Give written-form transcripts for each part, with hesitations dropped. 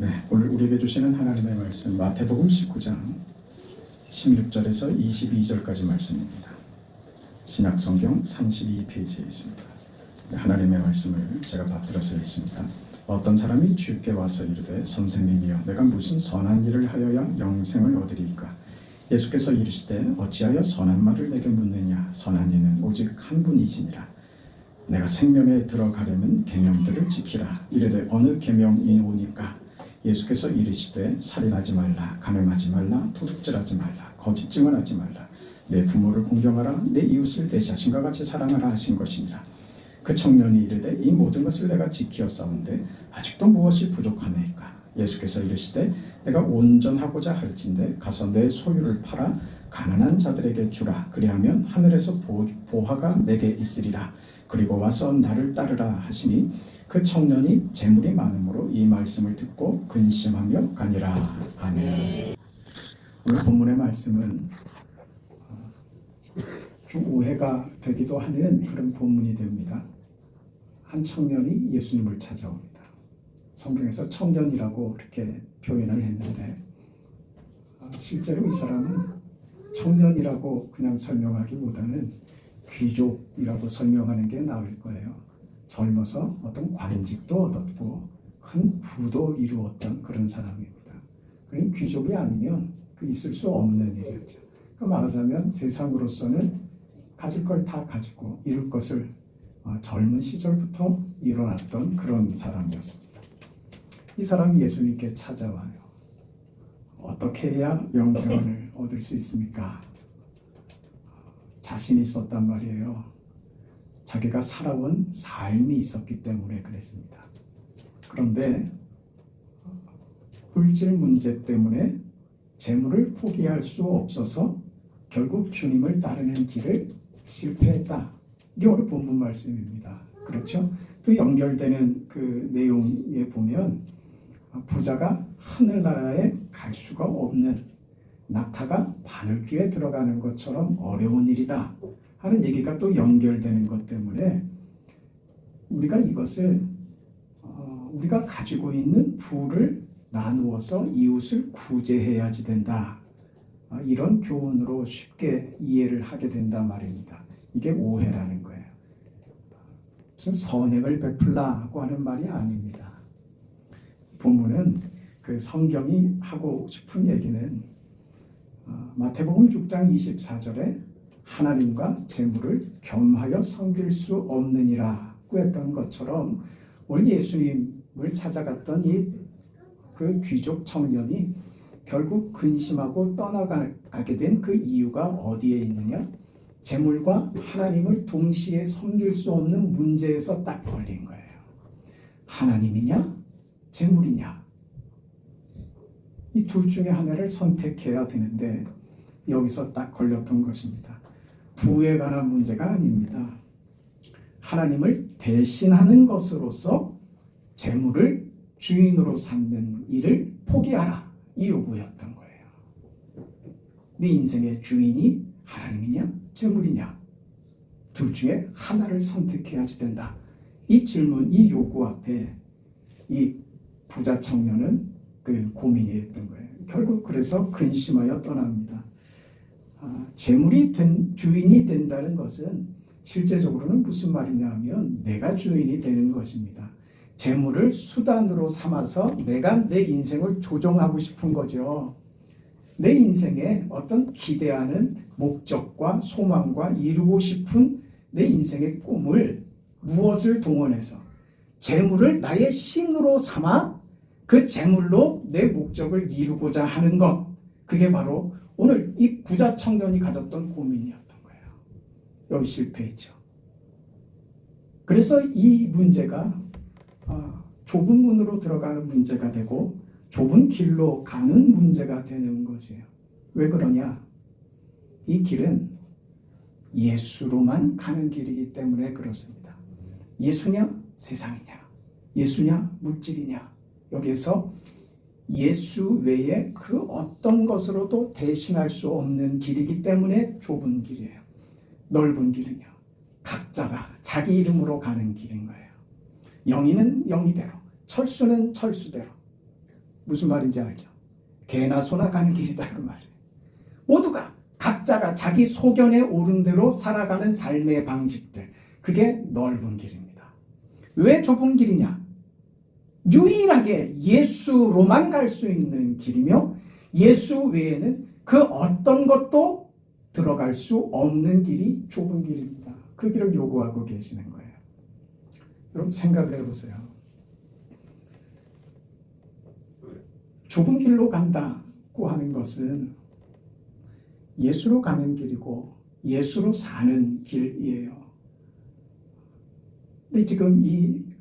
네, 오늘 우리에게 주시는 하나님의 말씀 마태복음 19장 16절에서 22절까지 말씀입니다. 신약성경 32페이지에 있습니다. 하나님의 말씀을 제가 받들어서 읽습니다. 어떤 사람이 주께 와서 이르되 선생님이여 내가 무슨 선한 일을 하여야 영생을 얻으리이까? 예수께서 이르시되 어찌하여 선한 말을 내게 묻느냐? 선한 이는 오직 한 분이시니라. 내가 생명에 들어가려면 계명들을 지키라. 이르되 어느 계명이 오니까? 예수께서 이르시되 살인하지 말라, 간음하지 말라, 도둑질하지 말라, 거짓 증언하지 말라, 내 부모를 공경하라, 내 이웃을 내 자신과 같이 사랑하라 하신 것이니라. 그 청년이 이르되 이 모든 것을 내가 지키었사온데 아직도 무엇이 부족하나이까? 예수께서 이르시되 내가 온전하고자 할진대 가서 내 소유를 팔아 가난한 자들에게 주라. 그리하면 하늘에서 보화가 내게 있으리라. 그리고 와서 나를 따르라 하시니 그 청년이 재물이 많음으로 이 말씀을 듣고 근심하며 가니라. 아멘. 오늘 본문의 말씀은 좀 오해가 되기도 하는 그런 본문이 됩니다. 한 청년이 예수님을 찾아옵니다. 성경에서 청년이라고 이렇게 표현을 했는데 실제로 이 사람은 청년이라고 그냥 설명하기보다는 귀족이라고 설명하는 게 나을 거예요. 젊어서 어떤 관직도 얻었고 큰 부도 이루었던 그런 사람입니다. 그러니 귀족이 아니면 그 있을 수 없는 일이었죠. 그 말하자면 세상으로서는 가질 걸 다 가지고 이룰 것을 젊은 시절부터 이뤄놨던 그런 사람이었습니다. 이 사람이 예수님께 찾아와요. 어떻게 해야 영생을 얻을 수 있습니까? 자신이 있었단 말이에요. 자기가 살아온 삶이 있었기 때문에 그랬습니다. 그런데 물질 문제 때문에 재물을 포기할 수 없어서 결국 주님을 따르는 길을 실패했다. 이게 오늘 본문 말씀입니다. 그렇죠? 또 연결되는 그 내용에 보면 부자가 하늘나라에 갈 수가 없는 낙타가 바늘귀에 들어가는 것처럼 어려운 일이다 하는 얘기가 또 연결되는 것 때문에 우리가 이것을 우리가 가지고 있는 부를 나누어서 이웃을 구제해야지 된다. 이런 교훈으로 쉽게 이해를 하게 된다 말입니다. 이게 오해라는 거예요. 무슨 선행을 베풀라고 하는 말이 아닙니다. 본문은 그 성경이 하고 싶은 얘기는 마태복음 6장 24절에 하나님과 재물을 겸하여 섬길 수 없느니라고 했던 것처럼 오늘 예수님을 찾아갔던 그 귀족 청년이 결국 근심하고 떠나가게 된 그 이유가 어디에 있느냐? 재물과 하나님을 동시에 섬길 수 없는 문제에서 딱 걸린 거예요. 하나님이냐? 재물이냐? 이 둘 중에 하나를 선택해야 되는데 여기서 딱 걸렸던 것입니다. 부에 관한 문제가 아닙니다. 하나님을 대신하는 것으로서 재물을 주인으로 삼는 일을 포기하라. 이 요구였던 거예요. 네 인생의 주인이 하나님이냐 재물이냐 둘 중에 하나를 선택해야지 된다. 이 질문, 이 요구 앞에 이 부자 청년은 그 고민이 됐던 거예요. 결국 그래서 근심하여 떠납니다. 재물이 주인이 된다는 것은 실제적으로는 무슨 말이냐 하면 내가 주인이 되는 것입니다. 재물을 수단으로 삼아서 내가 내 인생을 조정하고 싶은 거죠. 내 인생에 어떤 기대하는 목적과 소망과 이루고 싶은 내 인생의 꿈을 무엇을 동원해서 재물을 나의 신으로 삼아 그 재물로 내 목적을 이루고자 하는 것, 그게 바로 오늘 이 부자 청년이 가졌던 고민이었던 거예요. 여기 실패했죠. 그래서 이 문제가 좁은 문으로 들어가는 문제가 되고 좁은 길로 가는 문제가 되는 것이에요. 왜 그러냐? 이 길은 예수로만 가는 길이기 때문에 그렇습니다. 예수냐? 세상이냐? 예수냐? 물질이냐? 여기에서 예수 외에 그 어떤 것으로도 대신할 수 없는 길이기 때문에 좁은 길이에요. 넓은 길은요, 각자가 자기 이름으로 가는 길인 거예요. 영희는 영희대로, 철수는 철수대로, 무슨 말인지 알죠? 개나 소나 가는 길이다 그 말이에요. 모두가 각자가 자기 소견에 오른 대로 살아가는 삶의 방식들, 그게 넓은 길입니다. 왜 좁은 길이냐? 유일하게 예수로만 갈 수 있는 길이며 예수 외에는 그 어떤 것도 들어갈 수 없는 길이 좁은 길입니다. 그 길을 요구하고 계시는 거예요. 여러분 생각을 해보세요. 좁은 길로 간다고 하는 것은 예수로 가는 길이고 예수로 사는 길이에요. 근데 지금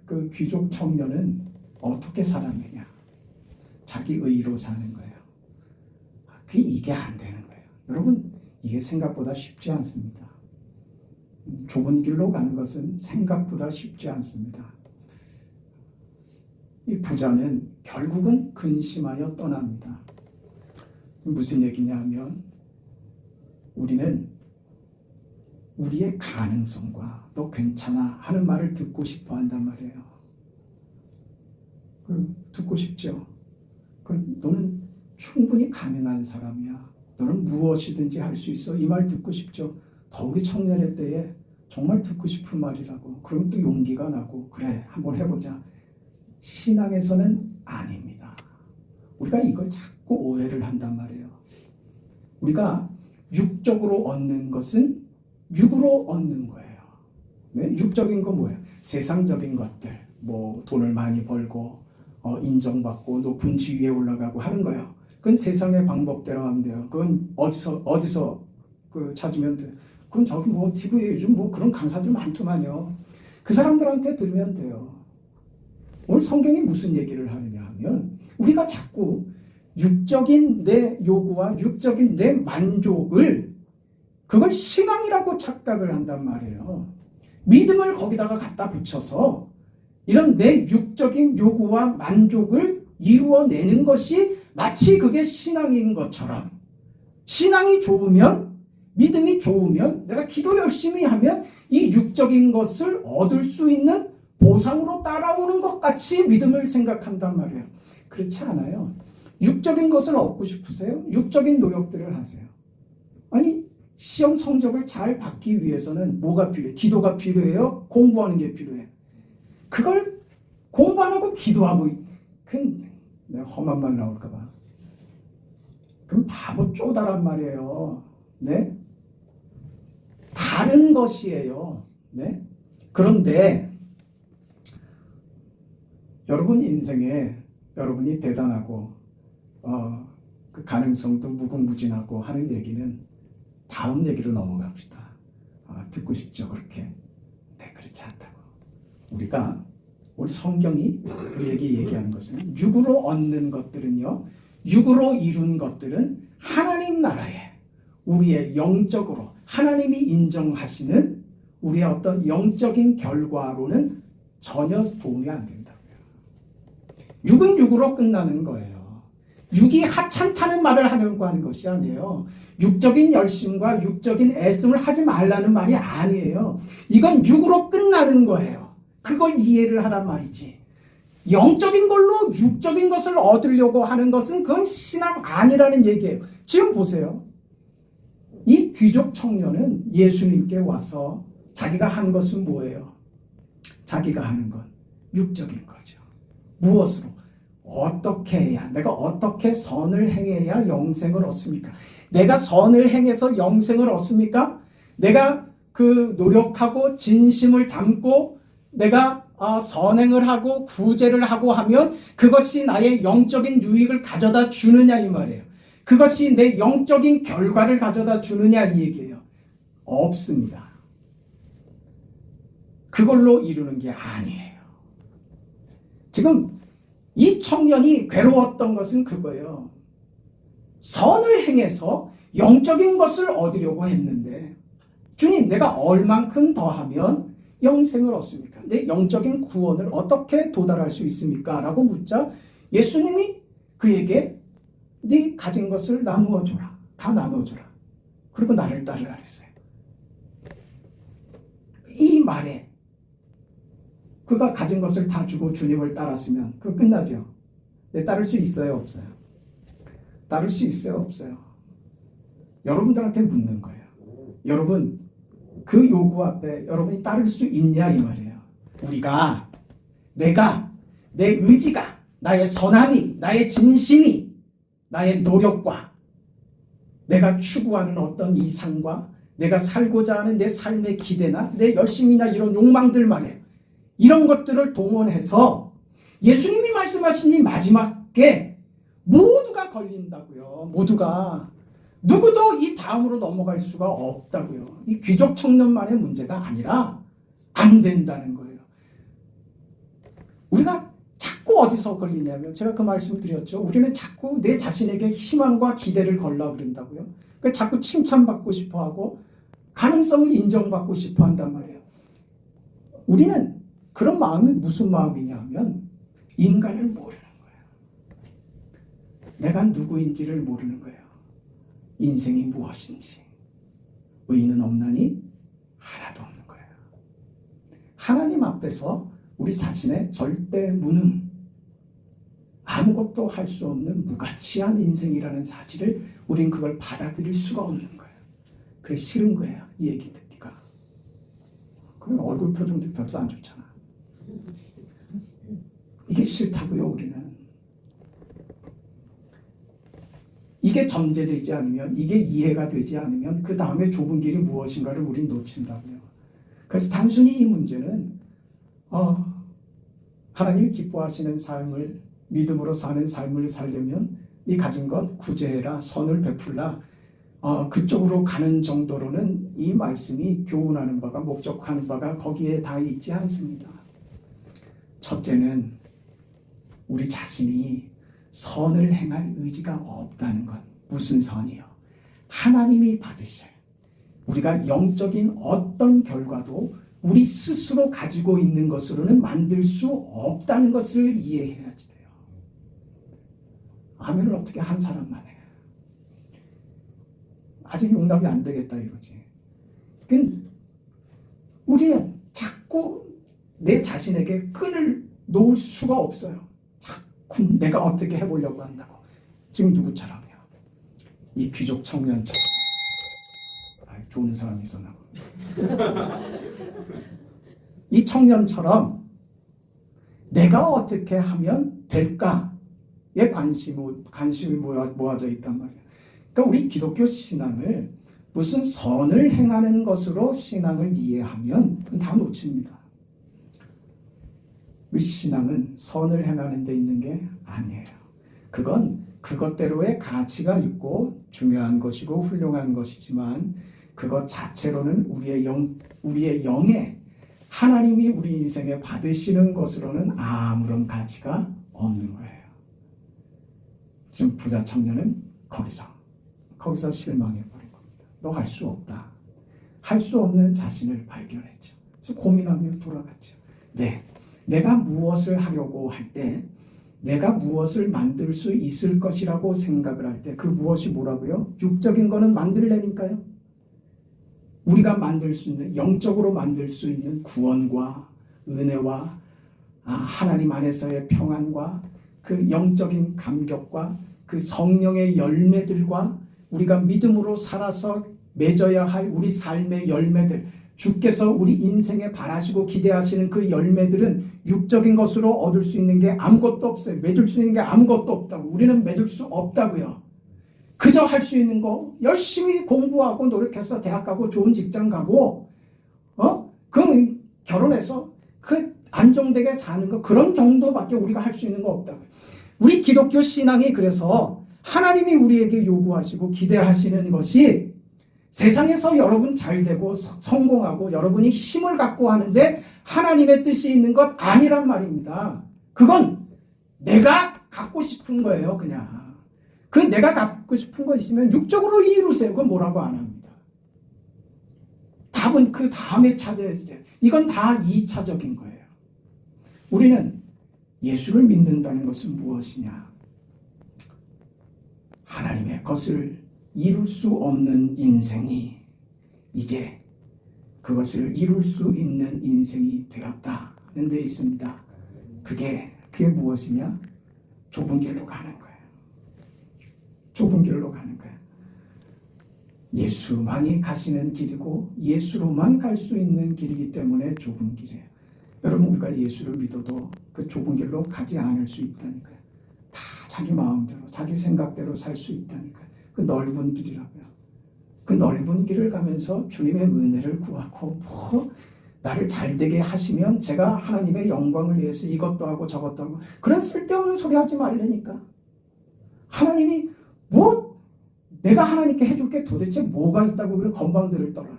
그 귀족 청년은 어떻게 살았느냐? 자기 의로 사는 거예요. 이게 안 되는 거예요. 여러분, 이게 생각보다 쉽지 않습니다. 좁은 길로 가는 것은 생각보다 쉽지 않습니다. 이 부자는 결국은 근심하여 떠납니다. 무슨 얘기냐 하면 우리는 우리의 가능성과 너 괜찮아 하는 말을 듣고 싶어 한단 말이에요. 듣고 싶죠. 너는 충분히 가능한 사람이야. 너는 무엇이든지 할 수 있어. 이 말 듣고 싶죠. 더욱이 청년의 때에 정말 듣고 싶은 말이라고. 그럼 또 용기가 나고 그래 한번 해보자. 신앙에서는 아닙니다. 우리가 이걸 자꾸 오해를 한단 말이에요. 우리가 육적으로 얻는 것은 육으로 얻는 거예요. 네? 육적인 건 뭐예요? 세상적인 것들, 뭐 돈을 많이 벌고 인정받고 높은 지위에 올라가고 하는 거예요. 그건 세상의 방법대로 하면 돼요. 그건 어디서 찾으면 돼요. 그건 저기 뭐 TV에 요즘 뭐 그런 강사들 많더만요. 그 사람들한테 들으면 돼요. 오늘 성경이 무슨 얘기를 하느냐 하면 우리가 자꾸 육적인 내 요구와 육적인 내 만족을 그걸 신앙이라고 착각을 한단 말이에요. 믿음을 거기다가 갖다 붙여서 이런 내 육적인 요구와 만족을 이루어내는 것이 마치 그게 신앙인 것처럼, 신앙이 좋으면, 믿음이 좋으면, 내가 기도 열심히 하면 이 육적인 것을 얻을 수 있는 보상으로 따라오는 것 같이 믿음을 생각한단 말이에요. 그렇지 않아요. 육적인 것을 얻고 싶으세요? 육적인 노력들을 하세요. 아니, 시험 성적을 잘 받기 위해서는 뭐가 필요해요? 기도가 필요해요? 공부하는 게 필요해요? 그걸 공부 안 하고 기도하고, 내가 험한 말 나올까 봐. 그럼 바보 쪼다란 말이에요. 네? 다른 것이에요. 네? 그런데 여러분 인생에 여러분이 대단하고 그 가능성도 무궁무진하고 하는 얘기는 다음 얘기로 넘어갑시다. 듣고 싶죠 그렇게? 네, 그렇지 않다고. 우리 성경이 우리에게 얘기하는 것은 육으로 얻는 것들은요, 육으로 이룬 것들은 하나님 나라에 우리의 영적으로 하나님이 인정하시는 우리의 어떤 영적인 결과로는 전혀 도움이 안 된다고요. 육은 육으로 끝나는 거예요. 육이 하찮다는 말을 하려고 하는 것이 아니에요. 육적인 열심과 육적인 애씀을 하지 말라는 말이 아니에요. 이건 육으로 끝나는 거예요. 그걸 이해를 하란 말이지. 영적인 걸로 육적인 것을 얻으려고 하는 것은 그건 신앙 아니라는 얘기예요. 지금 보세요. 이 귀족 청년은 예수님께 와서 자기가 한 것은 뭐예요? 자기가 하는 건 육적인 거죠. 무엇으로? 어떻게 해야, 내가 어떻게 선을 행해야 영생을 얻습니까? 내가 선을 행해서 영생을 얻습니까? 내가 노력하고 진심을 담고 내가 선행을 하고 구제를 하고 하면 그것이 나의 영적인 유익을 가져다 주느냐 이 말이에요. 그것이 내 영적인 결과를 가져다 주느냐 이 얘기예요. 없습니다. 그걸로 이루는 게 아니에요. 지금 이 청년이 괴로웠던 것은 그거예요. 선을 행해서 영적인 것을 얻으려고 했는데 주님, 내가 얼만큼 더하면 영생을 얻습니까? 내 영적인 구원을 어떻게 도달할 수 있습니까? 라고 묻자 예수님이 그에게 네 가진 것을 나누어줘라. 다 나눠줘라. 그리고 나를 따르라 했어요. 이 말에 그가 가진 것을 다 주고 주님을 따랐으면 그거 끝나죠. 네, 따를 수 있어요, 없어요? 따를 수 있어요, 없어요? 여러분들한테 묻는 거예요. 여러분, 그 요구 앞에 여러분이 따를 수 있냐 이 말이에요. 내가, 내 의지가, 나의 선함이, 나의 진심이, 나의 노력과 내가 추구하는 어떤 이상과 내가 살고자 하는 내 삶의 기대나 내 열심이나 이런 욕망들 말이에요. 이런 것들을 동원해서 예수님이 말씀하신 이 마지막에 모두가 걸린다고요. 모두가. 누구도 이 다음으로 넘어갈 수가 없다고요. 이 귀족 청년만의 문제가 아니라 안 된다는 거예요. 우리가 자꾸 어디서 걸리냐면 제가 그 말씀을 드렸죠. 우리는 자꾸 내 자신에게 희망과 기대를 걸라 그런다고요. 그러니까 자꾸 칭찬받고 싶어하고 가능성을 인정받고 싶어한단 말이에요. 우리는 그런 마음이 무슨 마음이냐 하면 인간을 모르는 거예요. 내가 누구인지를 모르는 거예요. 인생이 무엇인지. 의인은 없나니 하나도 없는 거예요. 하나님 앞에서 우리 자신의 절대 무능, 아무것도 할 수 없는 무가치한 인생이라는 사실을 우린 그걸 받아들일 수가 없는 거예요. 그래 싫은 거예요. 이 얘기 듣기가. 그럼 얼굴 표정도 별로 안 좋잖아. 이게 싫다고요. 우리는. 이게 전제되지 않으면, 이게 이해가 되지 않으면 그 다음에 좁은 길이 무엇인가를 우린 놓친다고요. 그래서 단순히 이 문제는 하나님이 기뻐하시는 삶을, 믿음으로 사는 삶을 살려면 이 가진 것 구제해라, 선을 베풀라, 그쪽으로 가는 정도로는 이 말씀이 교훈하는 바가, 목적하는 바가 거기에 다 있지 않습니다. 첫째는 우리 자신이 선을 행할 의지가 없다는 것. 무슨 선이요? 하나님이 받으실, 우리가 영적인 어떤 결과도 우리 스스로 가지고 있는 것으로는 만들 수 없다는 것을 이해해야지 돼요. 아멘을 어떻게 한 사람만 해. 아직 용납이 안 되겠다 이거지. 우리는 자꾸 내 자신에게 끈을 놓을 수가 없어요. 자꾸 내가 어떻게 해보려고 한다고. 지금 누구처럼요? 이 귀족 청년처럼. 좋은 사람이 있었나 봐. 이 청년처럼 내가 어떻게 하면 될까에 관심이 모아져 있단 말이에요. 그러니까 우리 기독교 신앙을 무슨 선을 행하는 것으로 신앙을 이해하면 다 놓칩니다. 우리 신앙은 선을 행하는 데 있는 게 아니에요. 그건 그것대로의 가치가 있고 중요한 것이고 훌륭한 것이지만 그것 자체로는 우리의 영에 하나님이 우리 인생에 받으시는 것으로는 아무런 가치가 없는 거예요. 지금 부자 청년은 거기서 실망해버린 겁니다. 너 할 수 없다. 할 수 없는 자신을 발견했죠. 그래서 고민하며 돌아갔죠. 내가 무엇을 하려고 할 때, 내가 무엇을 만들 수 있을 것이라고 생각을 할 때 그 무엇이 뭐라고요? 육적인 거는 만들려니까요. 우리가 만들 수 있는, 영적으로 만들 수 있는 구원과 은혜와 하나님 안에서의 평안과 그 영적인 감격과 그 성령의 열매들과 우리가 믿음으로 살아서 맺어야 할 우리 삶의 열매들, 주께서 우리 인생에 바라시고 기대하시는 그 열매들은 육적인 것으로 얻을 수 있는 게 아무것도 없어요. 맺을 수 있는 게 아무것도 없다고. 우리는 맺을 수 없다고요. 그저 할 수 있는 거 열심히 공부하고 노력해서 대학 가고 좋은 직장 가고 그 결혼해서 그 안정되게 사는 거 그런 정도밖에 우리가 할 수 있는 거 없다고요. 우리 기독교 신앙이 그래서 하나님이 우리에게 요구하시고 기대하시는 것이 세상에서 여러분 잘되고 성공하고 여러분이 힘을 갖고 하는데 하나님의 뜻이 있는 것 아니란 말입니다. 그건 내가 갖고 싶은 거예요. 그냥. 그 내가 갖고 싶은 거 있으면 육적으로 이루세요. 그건 뭐라고 안 합니다. 답은 그 다음에 찾아야지 돼요. 이건 다 2차적인 거예요. 우리는 예수를 믿는다는 것은 무엇이냐? 하나님의 것을 이룰 수 없는 인생이 이제 그것을 이룰 수 있는 인생이 되었다는 데 있습니다. 그게 무엇이냐? 좁은 길로 가는 거예요. 좁은 길로 가는 거예요. 예수만이 가시는 길이고 예수로만 갈 수 있는 길이기 때문에 좁은 길이에요. 여러분, 우리가 예수를 믿어도 그 좁은 길로 가지 않을 수 있다니까요. 다 자기 마음대로 자기 생각대로 살 수 있다니까요. 그 넓은 길이라고요. 그 넓은 길을 가면서 주님의 은혜를 구하고 나를 잘되게 하시면 제가 하나님의 영광을 위해서 이것도 하고 저것도 하고, 그런 쓸데없는 소리 하지 말라니까. 하나님이 내가 하나님께 해줄 게 도대체 뭐가 있다고 그런 건방들을 떨어요.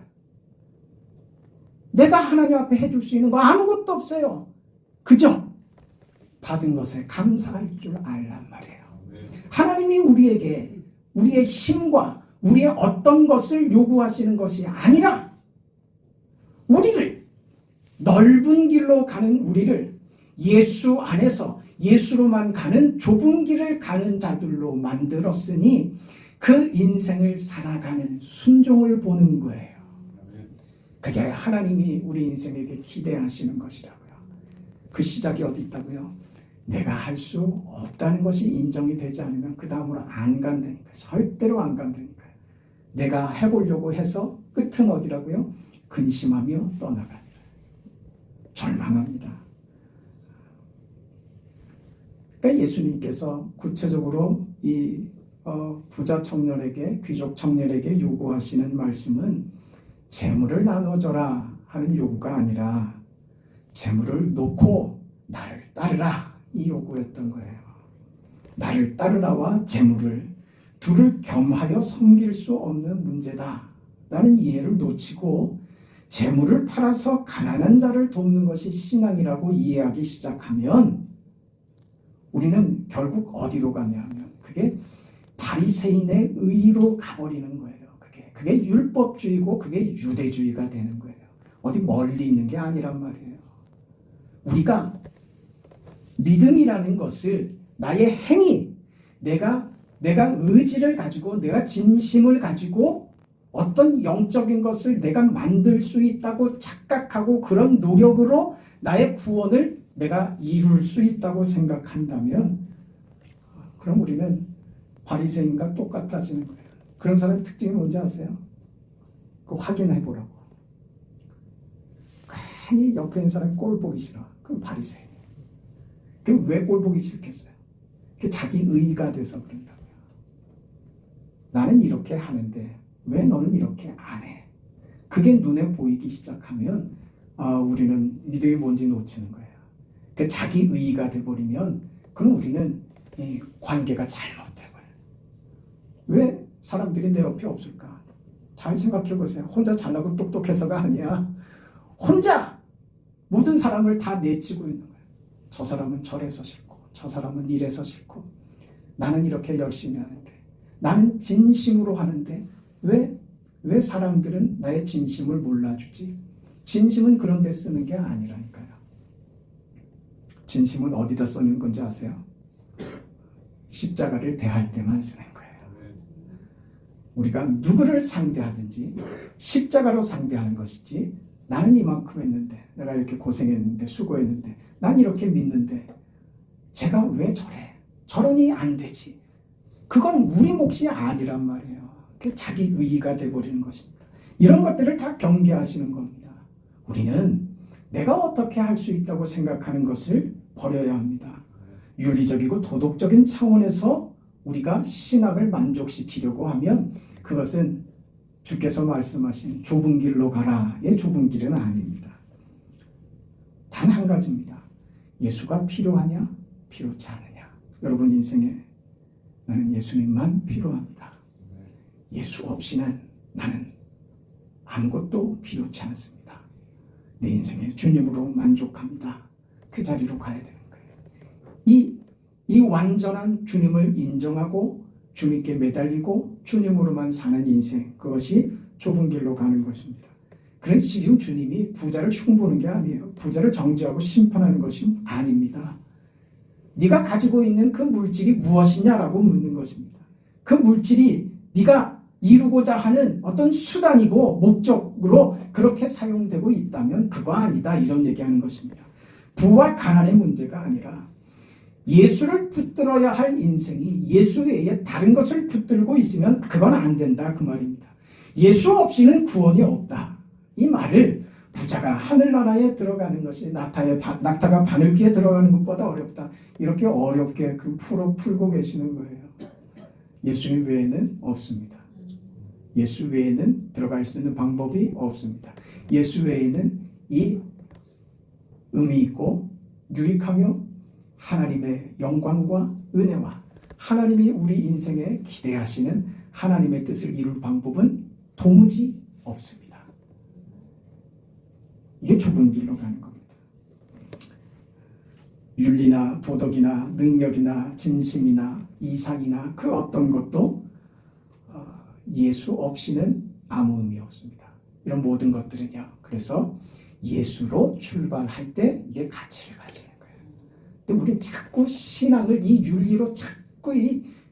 내가 하나님 앞에 해줄 수 있는 거 아무것도 없어요. 그저 받은 것에 감사할 줄 알란 말이에요. 하나님이 우리에게 우리의 힘과 우리의 어떤 것을 요구하시는 것이 아니라 우리를, 넓은 길로 가는 우리를 예수 안에서 예수로만 가는 좁은 길을 가는 자들로 만들었으니 그 인생을 살아가는 순종을 보는 거예요. 그게 하나님이 우리 인생에게 기대하시는 것이라고요. 그 시작이 어디 있다고요? 내가 할 수 없다는 것이 인정이 되지 않으면 그 다음으로 안 간다니까요. 절대로 안 간다니까요. 내가 해보려고 해서 끝은 어디라고요? 근심하며 떠나가니라. 절망합니다. 그러니까 예수님께서 구체적으로 이 부자 청년에게, 귀족 청년에게 요구하시는 말씀은 재물을 나눠줘라 하는 요구가 아니라 재물을 놓고 나를 따르라, 이 요구였던 거예요. 나를 따르라와 재물을 둘을 겸하여 섬길 수 없는 문제다 라는 이해를 놓치고 재물을 팔아서 가난한 자를 돕는 것이 신앙이라고 이해하기 시작하면 우리는 결국 어디로 가냐면 그게 바리새인의 의로 가버리는 거예요. 그게 율법주의고 그게 유대주의가 되는 거예요. 어디 멀리 있는 게 아니란 말이에요. 우리가 믿음이라는 것을 나의 행위, 내가 의지를 가지고 내가 진심을 가지고 어떤 영적인 것을 내가 만들 수 있다고 착각하고 그런 노력으로 나의 구원을 내가 이룰 수 있다고 생각한다면 그럼 우리는 바리새인과 똑같아지는 거예요. 그런 사람의 특징이 뭔지 아세요? 그거 확인해 보라고. 괜히 옆에 있는 사람 꼴 보기 싫어. 그럼 바리새인. 그럼 왜 꼴 보기 싫겠어요? 그게 자기 의가 돼서 그런다고요. 나는 이렇게 하는데 왜 너는 이렇게 안 해? 그게 눈에 보이기 시작하면 우리는 믿음이 뭔지 놓치는 거예요. 그 자기 의가 돼버리면 그럼 우리는 이 관계가 잘못돼버려요. 왜 사람들이 내 옆에 없을까? 잘 생각해 보세요. 혼자 잘나고 똑똑해서가 아니야. 혼자 모든 사람을 다 내치고 있는 거예요. 저 사람은 저래서 싫고 저 사람은 이래서 싫고 나는 이렇게 열심히 하는데 나는 진심으로 하는데 왜 사람들은 나의 진심을 몰라주지? 진심은 그런 데 쓰는 게 아니라니까요. 진심은 어디다 쓰는 건지 아세요? 십자가를 대할 때만 쓰는 거예요. 우리가 누구를 상대하든지 십자가로 상대하는 것이지 나는 이만큼 했는데 내가 이렇게 고생했는데 수고했는데 난 이렇게 믿는데 제가 왜 저러니 안 되지. 그건 우리 몫이 아니란 말이에요. 그게 자기 의의가 돼버리는 것입니다. 이런 것들을 다 경계하시는 겁니다. 우리는 내가 어떻게 할 수 있다고 생각하는 것을 버려야 합니다. 윤리적이고 도덕적인 차원에서 우리가 신앙을 만족시키려고 하면 그것은 주께서 말씀하신 좁은 길로 가라의 좁은 길은 아닙니다. 단 한 가지입니다. 예수가 필요하냐 필요치 않느냐. 여러분 인생에 나는 예수님만 필요합니다. 예수 없이는 나는 아무것도 필요치 않습니다. 내 인생에 주님으로 만족합니다. 그 자리로 가야 되는 거예요. 이 완전한 주님을 인정하고 주님께 매달리고 주님으로만 사는 인생, 그것이 좁은 길로 가는 것입니다. 그래서 지금 주님이 부자를 흉보는 게 아니에요. 부자를 정죄하고 심판하는 것이 아닙니다. 네가 가지고 있는 그 물질이 무엇이냐라고 묻는 것입니다. 그 물질이 네가 이루고자 하는 어떤 수단이고 목적으로 그렇게 사용되고 있다면 그거 아니다, 이런 얘기하는 것입니다. 부와 가난의 문제가 아니라 예수를 붙들어야 할 인생이 예수 외에 다른 것을 붙들고 있으면 그건 안 된다 그 말입니다. 예수 없이는 구원이 없다. 이 말을 부자가 하늘나라에 들어가는 것이 낙타가 바늘귀에 들어가는 것보다 어렵다. 이렇게 어렵게 풀고 계시는 거예요. 예수님 외에는 없습니다. 예수 외에는 들어갈 수 있는 방법이 없습니다. 예수 외에는 이 의미 있고 유익하며 하나님의 영광과 은혜와 하나님이 우리 인생에 기대하시는 하나님의 뜻을 이룰 방법은 도무지 없습니다. 이게 좁은 길로 가는 겁니다. 윤리나 도덕이나 능력이나 진심이나 이상이나 그 어떤 것도 예수 없이는 아무 의미 없습니다. 이런 모든 것들은요. 그래서 예수로 출발할 때 이게 가치를 가지는 거예요. 근데 우리는 자꾸 신앙을 이 윤리로 자꾸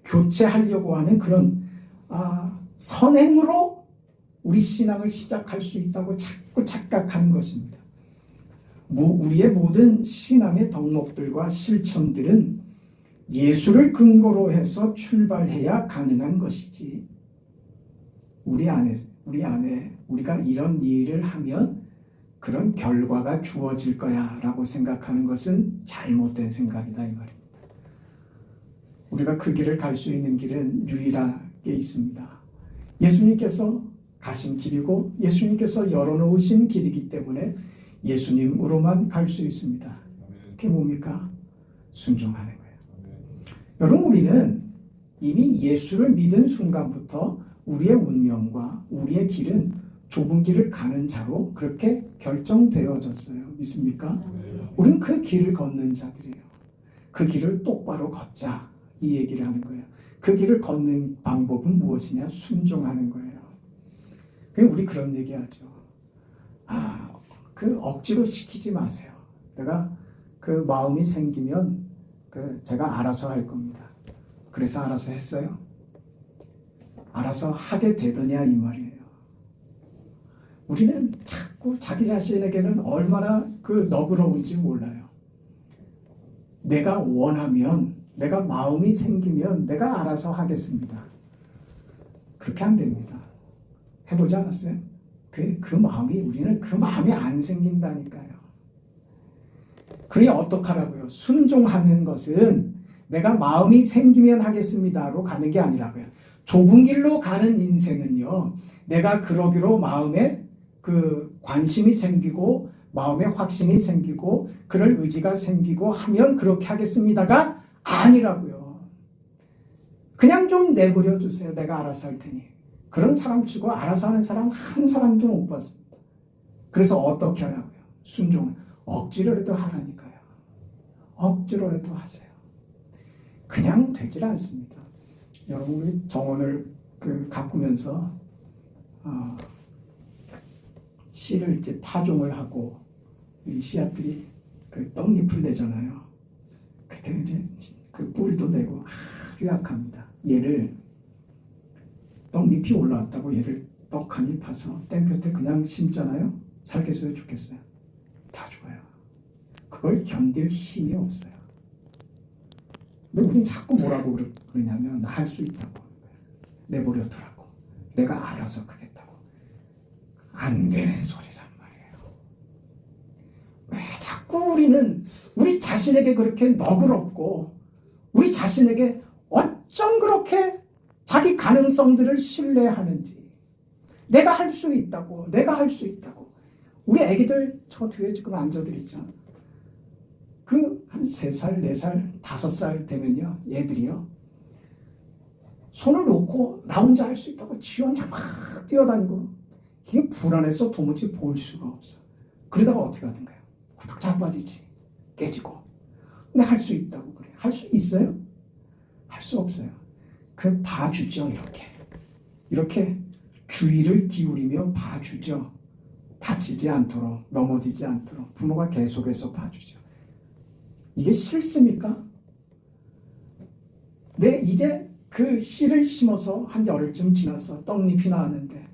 교체하려고 하는 그런 선행으로 우리 신앙을 시작할 수 있다고 자꾸 착각하는 것입니다. 우리의 모든 신앙의 덕목들과 실천들은 예수를 근거로 해서 출발해야 가능한 것이지, 우리 안에 우리가 이런 일을 하면 그런 결과가 주어질 거야 라고 생각하는 것은 잘못된 생각이다 이 말입니다. 우리가 그 길을 갈 수 있는 길은 유일하게 있습니다. 예수님께서 가신 길이고 예수님께서 열어놓으신 길이기 때문에 예수님으로만 갈 수 있습니다. 그게 뭡니까? 순종하는 거예요. 여러분, 우리는 이미 예수를 믿은 순간부터 우리의 운명과 우리의 길은 좁은 길을 가는 자로 그렇게 결정되어졌어요. 믿습니까? 우리는 그 길을 걷는 자들이에요. 그 길을 똑바로 걷자 이 얘기를 하는 거예요. 그 길을 걷는 방법은 무엇이냐? 순종하는 거예요. 우리 그런 얘기하죠. 그 억지로 시키지 마세요. 내가 그 마음이 생기면 제가 알아서 할 겁니다. 그래서 알아서 했어요. 알아서 하게 되더냐 이 말이에요. 우리는 자꾸 자기 자신에게는 얼마나 너그러운지 몰라요. 내가 원하면, 내가 마음이 생기면 내가 알아서 하겠습니다. 그렇게 안 됩니다. 해보지 않았어요? 우리는 그 마음이 안 생긴다니까요. 그게 어떡하라고요? 순종하는 것은 내가 마음이 생기면 하겠습니다로 가는 게 아니라고요. 좁은 길로 가는 인생은요, 내가 그러기로 마음에 관심이 생기고 마음에 확신이 생기고 그럴 의지가 생기고 하면 그렇게 하겠습니다가 아니라고요. 그냥 좀 내버려 주세요. 내가 알아서 할 테니. 그런 사람 치고 알아서 하는 사람 한 사람도 못 봤습니다. 그래서 어떻게 하라고요? 순종. 억지로라도 하라니까요. 억지로라도 하세요. 그냥 되질 않습니다. 여러분, 우리 정원을 가꾸면서 씨를 이제 파종을 하고 이 씨앗들이 떡잎을 내잖아요. 그때 이제 뿌리도 내고 아주 약합니다. 얘를 떡잎이 올라왔다고 얘를 떡하니 파서 땡볕에 그냥 심잖아요. 살겠어요? 죽겠어요? 다 죽어요. 그걸 견딜 힘이 없어요. 근데 우린 자꾸 뭐라고 그러냐면 나 할 수 있다고, 내버려 두라고, 내가 알아서 그랬다고. 안 되는 소리란 말이에요. 왜 자꾸 우리는 우리 자신에게 그렇게 너그럽고 우리 자신에게 어쩜 그렇게 자기 가능성들을 신뢰하는지. 내가 할 수 있다고, 내가 할 수 있다고. 우리 애기들 저 뒤에 지금 앉아들 있잖아. 한 3살, 4살, 5살 되면요, 얘들이요, 손을 놓고 나 혼자 할 수 있다고 지 혼자 막 뛰어다니고, 이게 불안해서 도무지 볼 수가 없어. 그러다가 어떻게 하던가요? 탁 자빠지지, 깨지고. 근데 할 수 있다고 그래. 할 수 있어요? 할 수 없어요. 봐주죠. 이렇게 주의를 기울이며 봐주죠. 다치지 않도록, 넘어지지 않도록 부모가 계속해서 봐주죠. 이게 싫습니까? 이제 그 씨를 심어서 한 열흘쯤 지나서 떡잎이 나왔는데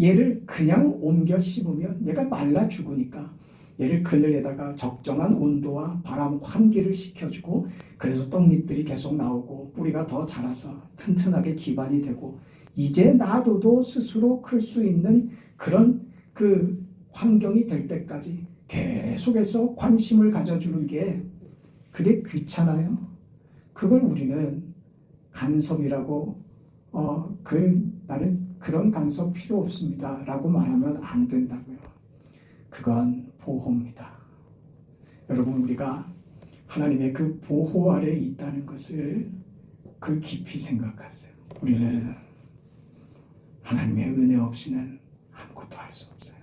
얘를 그냥 옮겨 심으면 얘가 말라 죽으니까 얘를 그늘에다가 적정한 온도와 바람 환기를 시켜주고 그래서 떡잎들이 계속 나오고 뿌리가 더 자라서 튼튼하게 기반이 되고 이제 놔둬도 스스로 클 수 있는 그런 그 환경이 될 때까지 계속해서 관심을 가져주는 게 그게 귀찮아요. 그걸 우리는 간섭이라고 나는 그런 간섭 필요 없습니다 라고 말하면 안 된다고요. 그건 보호입니다. 여러분 우리가 하나님의 그 보호 아래에 있다는 것을 그 깊이 생각하세요. 우리는 하나님의 은혜 없이는 아무것도 할 수 없어요.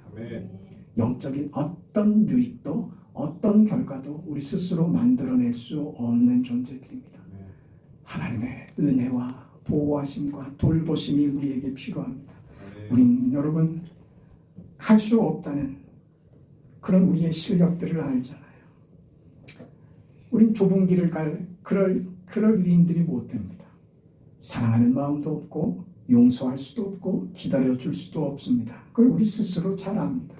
영적인 어떤 유익도 어떤 결과도 우리 스스로 만들어낼 수 없는 존재들입니다. 하나님의 은혜와 보호하심과 돌보심이 우리에게 필요합니다. 우린 여러분 갈 수 없다는 그런 우리의 실력들을 알잖아요. 우린 좁은 길을 그럴 위인들이 못 됩니다. 사랑하는 마음도 없고 용서할 수도 없고 기다려줄 수도 없습니다. 그걸 우리 스스로 잘 압니다.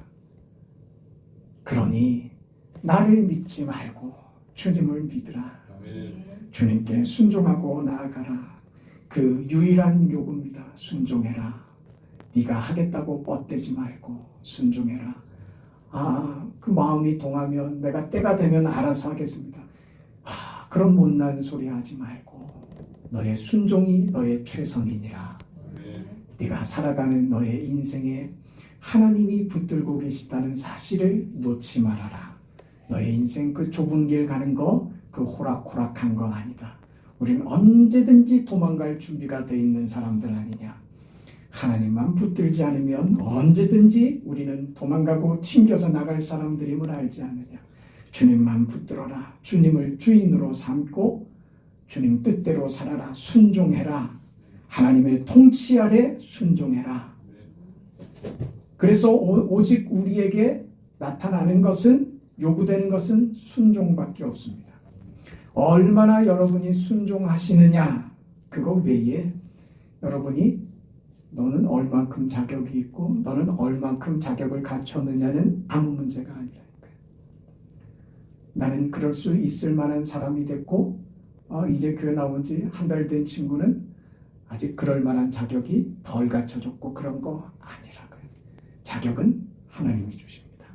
그러니 나를 믿지 말고 주님을 믿으라. 주님께 순종하고 나아가라. 그 유일한 요구입니다. 순종해라. 네가 하겠다고 뻗대지 말고 순종해라. 그 마음이 동하면 내가 때가 되면 알아서 하겠습니다. 그런 못난 소리 하지 말고 너의 순종이 너의 최선이니라. 네가 살아가는 너의 인생에 하나님이 붙들고 계시다는 사실을 놓지 말아라. 너의 인생 그 좁은 길 가는 거 그 호락호락한 거 아니다. 우리는 언제든지 도망갈 준비가 돼 있는 사람들 아니냐. 하나님만 붙들지 않으면 언제든지 우리는 도망가고 튕겨져 나갈 사람들임을 알지 않느냐. 주님만 붙들어라. 주님을 주인으로 삼고 주님 뜻대로 살아라. 순종해라. 하나님의 통치 아래 순종해라. 그래서 오직 우리에게 나타나는 것은 요구되는 것은 순종밖에 없습니다. 얼마나 여러분이 순종하시느냐 그거 외에 여러분이 너는 얼만큼 자격이 있고 너는 얼만큼 자격을 갖췄느냐는 아무 문제가 아니라니까요. 나는 그럴 수 있을 만한 사람이 됐고 이제 교회 나온 지 한 달 된 친구는 아직 그럴 만한 자격이 덜 갖춰졌고 그런 거 아니라고요. 자격은 하나님이 주십니다.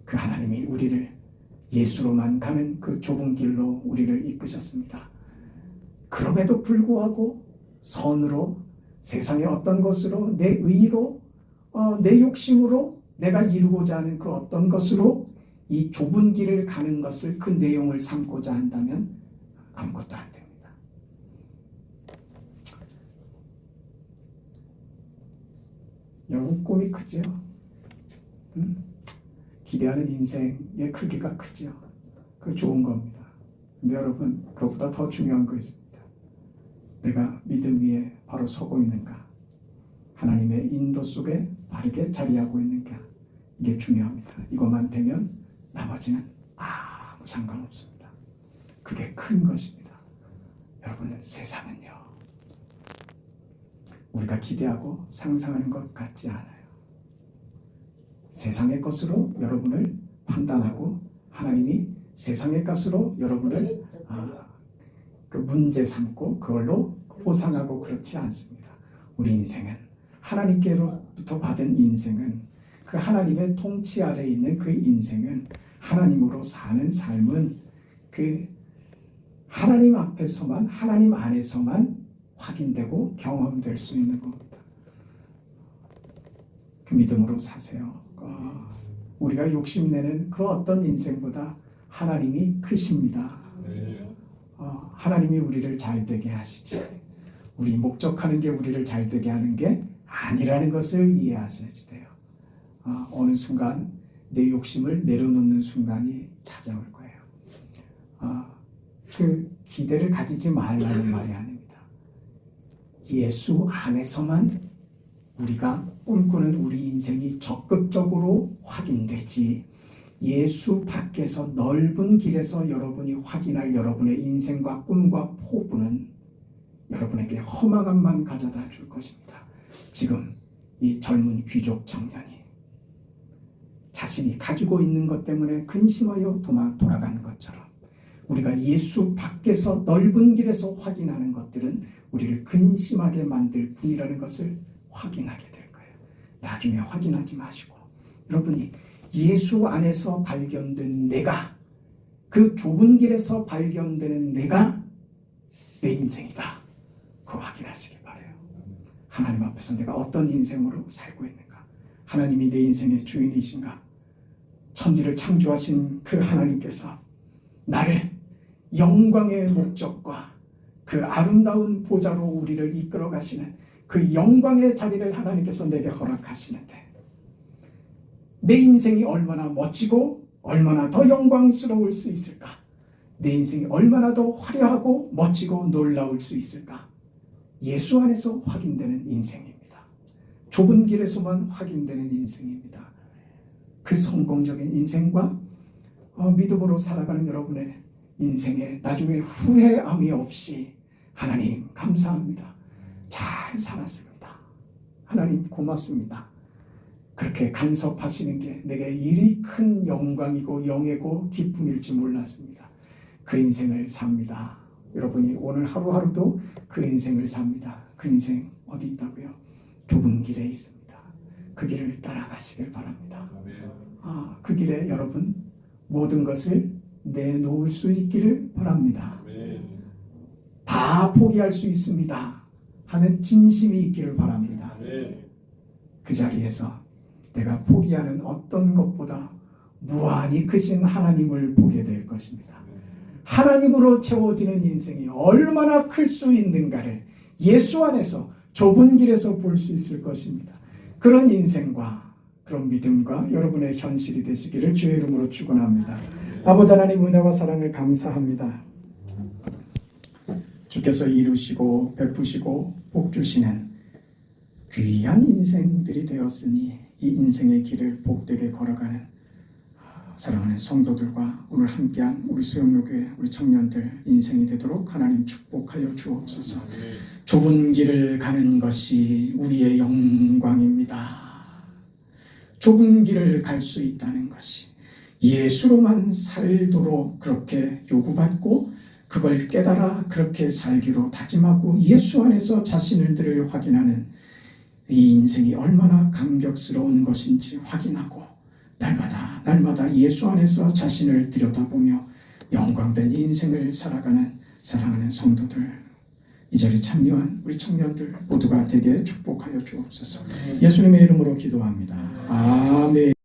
그 하나님이 우리를 예수로만 가는 그 좁은 길로 우리를 이끄셨습니다. 그럼에도 불구하고 선으로 세상의 어떤 것으로 내 의로 내 욕심으로 내가 이루고자 하는 그 어떤 것으로 이 좁은 길을 가는 것을 그 내용을 삼고자 한다면 아무것도 안 됩니다. 여러분 꿈이 크죠? 기대하는 인생의 크기가 크죠. 그 좋은 겁니다. 근데 여러분 그것보다 더 중요한 거 있습니다. 내가 믿음 위에 바로 서고 있는가? 하나님의 인도 속에 바르게 자리하고 있는가? 이게 중요합니다. 이것만 되면 나머지는 아무 상관없습니다. 그게 큰 것입니다. 여러분 세상은요 우리가 기대하고 상상하는 것 같지 않아요. 세상의 것으로 여러분을 판단하고 하나님이 세상의 것으로 여러분을 그 문제 삼고 그걸로 보상하고 그렇지 않습니다. 우리 인생은 하나님께로부터 받은 인생은 그 하나님의 통치 아래에 있는 그 인생은 하나님으로 사는 삶은 그 하나님 앞에서만 하나님 안에서만 확인되고 경험될 수 있는 겁니다. 그 믿음으로 사세요. 우리가 욕심내는 그 어떤 인생보다 하나님이 크십니다. 하나님이 우리를 잘되게 하시지 우리 목적하는 게 우리를 잘되게 하는 게 아니라는 것을 이해하셔야지 돼요. 어느 순간 내 욕심을 내려놓는 순간이 찾아올 거예요. 그 기대를 가지지 말라는 말이 아닙니다. 예수 안에서만 우리가 꿈꾸는 우리 인생이 적극적으로 확인되지 예수 밖에서 넓은 길에서 여러분이 확인할 여러분의 인생과 꿈과 포부는 여러분에게 허망함만 가져다 줄 것입니다. 지금 이 젊은 귀족 청년이 자신이 가지고 있는 것 때문에 근심하여 돌아가는 것처럼 우리가 예수 밖에서 넓은 길에서 확인하는 것들은 우리를 근심하게 만들 뿐이라는 것을 확인하게 될 거예요. 나중에 확인하지 마시고 여러분이 예수 안에서 발견된 내가, 그 좁은 길에서 발견되는 내가 내 인생이다. 그거 확인하시기 바라요. 하나님 앞에서 내가 어떤 인생으로 살고 있는가? 하나님이 내 인생의 주인이신가? 천지를 창조하신 그 하나님께서 나를 영광의 목적과 그 아름다운 보좌로 우리를 이끌어 가시는 그 영광의 자리를 하나님께서 내게 허락하시는데 내 인생이 얼마나 멋지고 얼마나 더 영광스러울 수 있을까? 내 인생이 얼마나 더 화려하고 멋지고 놀라울 수 있을까? 예수 안에서 확인되는 인생입니다. 좁은 길에서만 확인되는 인생입니다. 그 성공적인 인생과 믿음으로 살아가는 여러분의 인생에 나중에 후회함이 없이 하나님 감사합니다. 잘 살았습니다. 하나님 고맙습니다. 그렇게 간섭하시는 게 내게 이리 큰 영광이고 영예고 기쁨일지 몰랐습니다. 그 인생을 삽니다. 여러분이 오늘 하루하루도 그 인생을 삽니다. 그 인생 어디 있다고요? 좁은 길에 있습니다. 그 길을 따라가시길 바랍니다. 그 길에 여러분 모든 것을 내놓을 수 있기를 바랍니다. 다 포기할 수 있습니다 하는 진심이 있기를 바랍니다. 그 자리에서 내가 포기하는 어떤 것보다 무한히 크신 하나님을 보게 될 것입니다. 하나님으로 채워지는 인생이 얼마나 클 수 있는가를 예수 안에서 좁은 길에서 볼 수 있을 것입니다. 그런 인생과 그런 믿음과 여러분의 현실이 되시기를 주의 이름으로 축원합니다. 아버지 하나님 은혜와 사랑을 감사합니다. 주께서 이루시고 베푸시고 복 주시는 귀한 인생들이 되었으니 이 인생의 길을 복되게 걸어가는 사랑하는 성도들과 오늘 함께한 우리 수영로교회 우리 청년들 인생이 되도록 하나님 축복하여 주옵소서. 좁은 길을 가는 것이 우리의 영광입니다. 좁은 길을 갈 수 있다는 것이 예수로만 살도록 그렇게 요구받고 그걸 깨달아 그렇게 살기로 다짐하고 예수 안에서 자신을 확인하는 이 인생이 얼마나 감격스러운 것인지 확인하고 날마다 예수 안에서 자신을 들여다보며 영광된 인생을 살아가는 사랑하는 성도들, 이 자리에 참여한 우리 청년들 모두가 되게 축복하여 주옵소서. 예수님의 이름으로 기도합니다. 아멘.